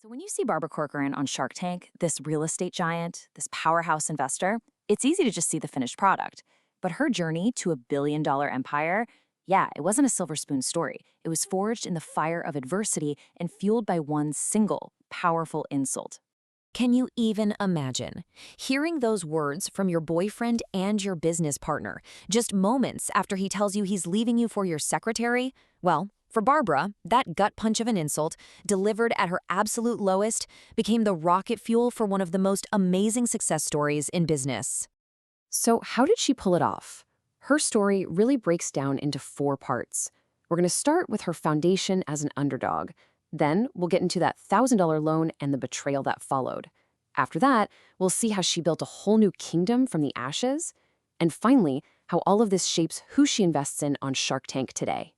So when you see Barbara Corcoran on Shark Tank, this real estate giant, this powerhouse investor, it's easy to just see the finished product. But her journey to a $1 billion empire, yeah, it wasn't a silver spoon story. It was forged in the fire of adversity and fueled by one single, powerful insult. Can you even imagine hearing those words from your boyfriend and your business partner just moments after he tells you he's leaving you for your secretary? Well, for Barbara, that gut punch of an insult, delivered at her absolute lowest, became the rocket fuel for one of the most amazing success stories in business. So, how did she pull it off? Her story really breaks down into 4 parts. We're going to start with her foundation as an underdog. Then, we'll get into that $1,000 loan and the betrayal that followed. After that, we'll see how she built a whole new kingdom from the ashes. And finally, how all of this shapes who she invests in on Shark Tank today.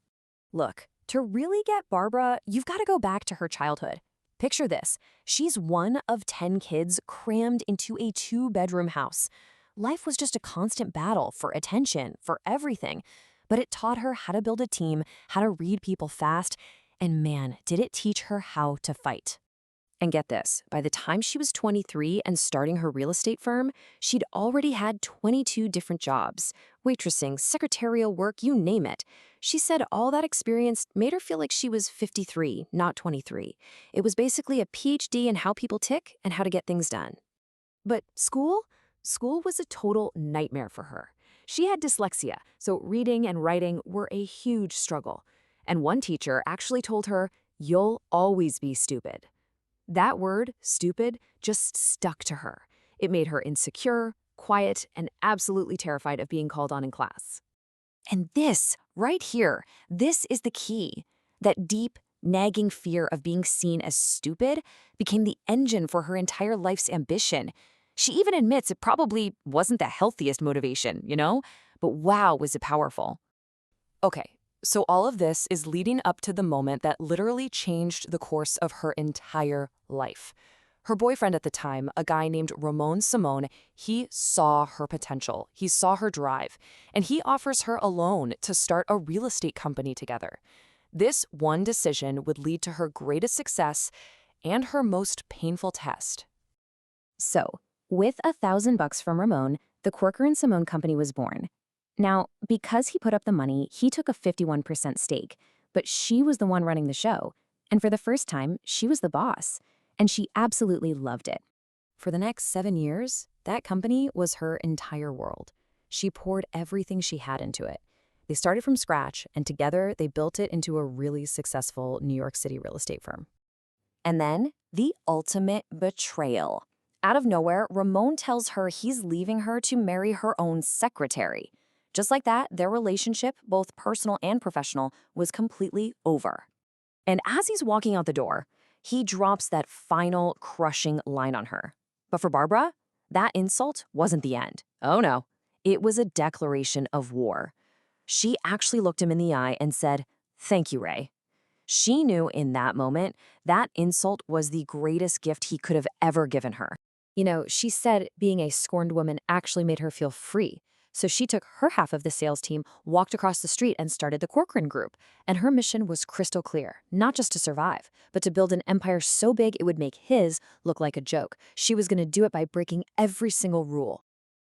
Look, to really get Barbara, you've got to go back to her childhood. Picture this. She's one of 10 kids crammed into a 2-bedroom house. Life was just a constant battle for attention, for everything. But it taught her how to build a team, how to read people fast, and man, did it teach her how to fight. And get this, by the time she was 23 and starting her real estate firm, she'd already had 22 different jobs. Waitressing, secretarial work, you name it. She said all that experience made her feel like she was 53, not 23. It was basically a PhD in how people tick and how to get things done. But school? School was a total nightmare for her. She had dyslexia, so reading and writing were a huge struggle. And one teacher actually told her, "You'll always be stupid." That word, stupid, just stuck to her. It made her insecure, quiet, and absolutely terrified of being called on in class. And this, right here, this is the key. That deep, nagging fear of being seen as stupid became the engine for her entire life's ambition. She even admits it probably wasn't the healthiest motivation, But wow, was it powerful. Okay. So all of this is leading up to the moment that literally changed the course of her entire life. Her boyfriend at the time, a guy named Ramon Simone, he saw her potential. He saw her drive, and he offers her a loan to start a real estate company together. This one decision would lead to her greatest success and her most painful test. So, with $1,000 from Ramon, the Corcoran Simone company was born. Now, because he put up the money, he took a 51% stake, but she was the one running the show. And for the first time, she was the boss. And she absolutely loved it. For the next 7 years, that company was her entire world. She poured everything she had into it. They started from scratch, and together they built it into a really successful New York City real estate firm. And then, the ultimate betrayal. Out of nowhere, Ramon tells her he's leaving her to marry her own secretary. Just like that, their relationship, both personal and professional, was completely over. And as he's walking out the door, he drops that final crushing line on her. But for Barbara, that insult wasn't the end. Oh no, it was a declaration of war. She actually looked him in the eye and said, "Thank you, Ray." She knew in that moment that insult was the greatest gift he could have ever given her. She said being a scorned woman actually made her feel free. So she took her half of the sales team, walked across the street, and started the Corcoran Group. And her mission was crystal clear, not just to survive, but to build an empire so big it would make his look like a joke. She was going to do it by breaking every single rule.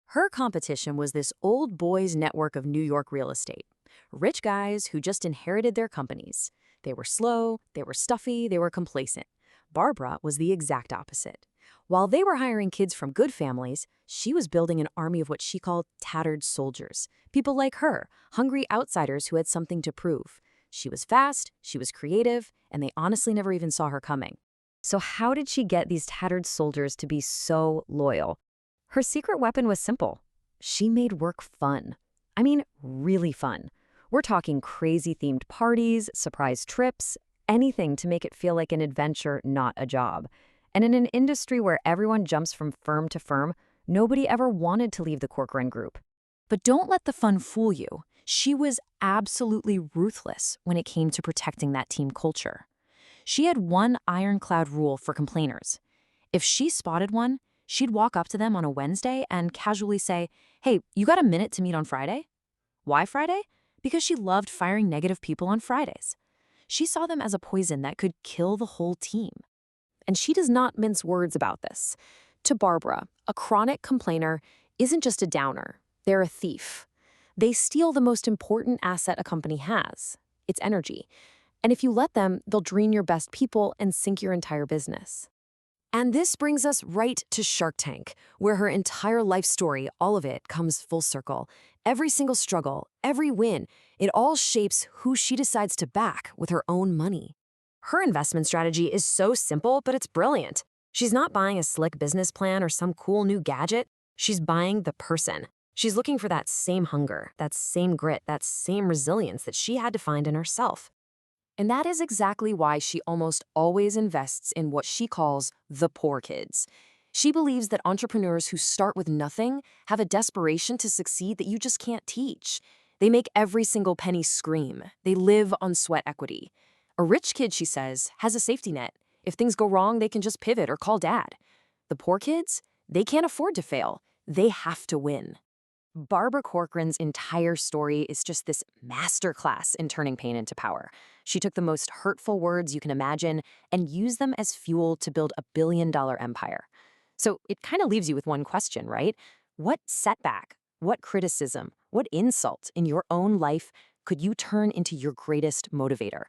Her competition was this old boys network of New York real estate. Rich guys who just inherited their companies. They were slow, they were stuffy, they were complacent. Barbara was the exact opposite. While they were hiring kids from good families, she was building an army of what she called tattered soldiers. People like her, hungry outsiders who had something to prove. She was fast, she was creative, and they honestly never even saw her coming. So how did she get these tattered soldiers to be so loyal? Her secret weapon was simple. She made work fun. I mean, really fun. We're talking crazy-themed parties, surprise trips, anything to make it feel like an adventure, not a job. And in an industry where everyone jumps from firm to firm, nobody ever wanted to leave the Corcoran Group. But don't let the fun fool you. She was absolutely ruthless when it came to protecting that team culture. She had one ironclad rule for complainers. If she spotted one, she'd walk up to them on a Wednesday and casually say, "Hey, you got a minute to meet on Friday?" Why Friday? Because she loved firing negative people on Fridays. She saw them as a poison that could kill the whole team. And she does not mince words about this. To Barbara, a chronic complainer isn't just a downer, they're a thief. They steal the most important asset a company has, its energy. And if you let them, they'll drain your best people and sink your entire business. And this brings us right to Shark Tank, where her entire life story, all of it, comes full circle. Every single struggle, every win, it all shapes who she decides to back with her own money. Her investment strategy is so simple, but it's brilliant. She's not buying a slick business plan or some cool new gadget. She's buying the person. She's looking for that same hunger, that same grit, that same resilience that she had to find in herself. And that is exactly why she almost always invests in what she calls the poor kids. She believes that entrepreneurs who start with nothing have a desperation to succeed that you just can't teach. They make every single penny scream. They live on sweat equity. A rich kid, she says, has a safety net. If things go wrong, they can just pivot or call dad. The poor kids, they can't afford to fail. They have to win. Barbara Corcoran's entire story is just this masterclass in turning pain into power. She took the most hurtful words you can imagine and used them as fuel to build a billion-dollar empire. So it kind of leaves you with one question, right? What setback, what criticism, what insult in your own life could you turn into your greatest motivator?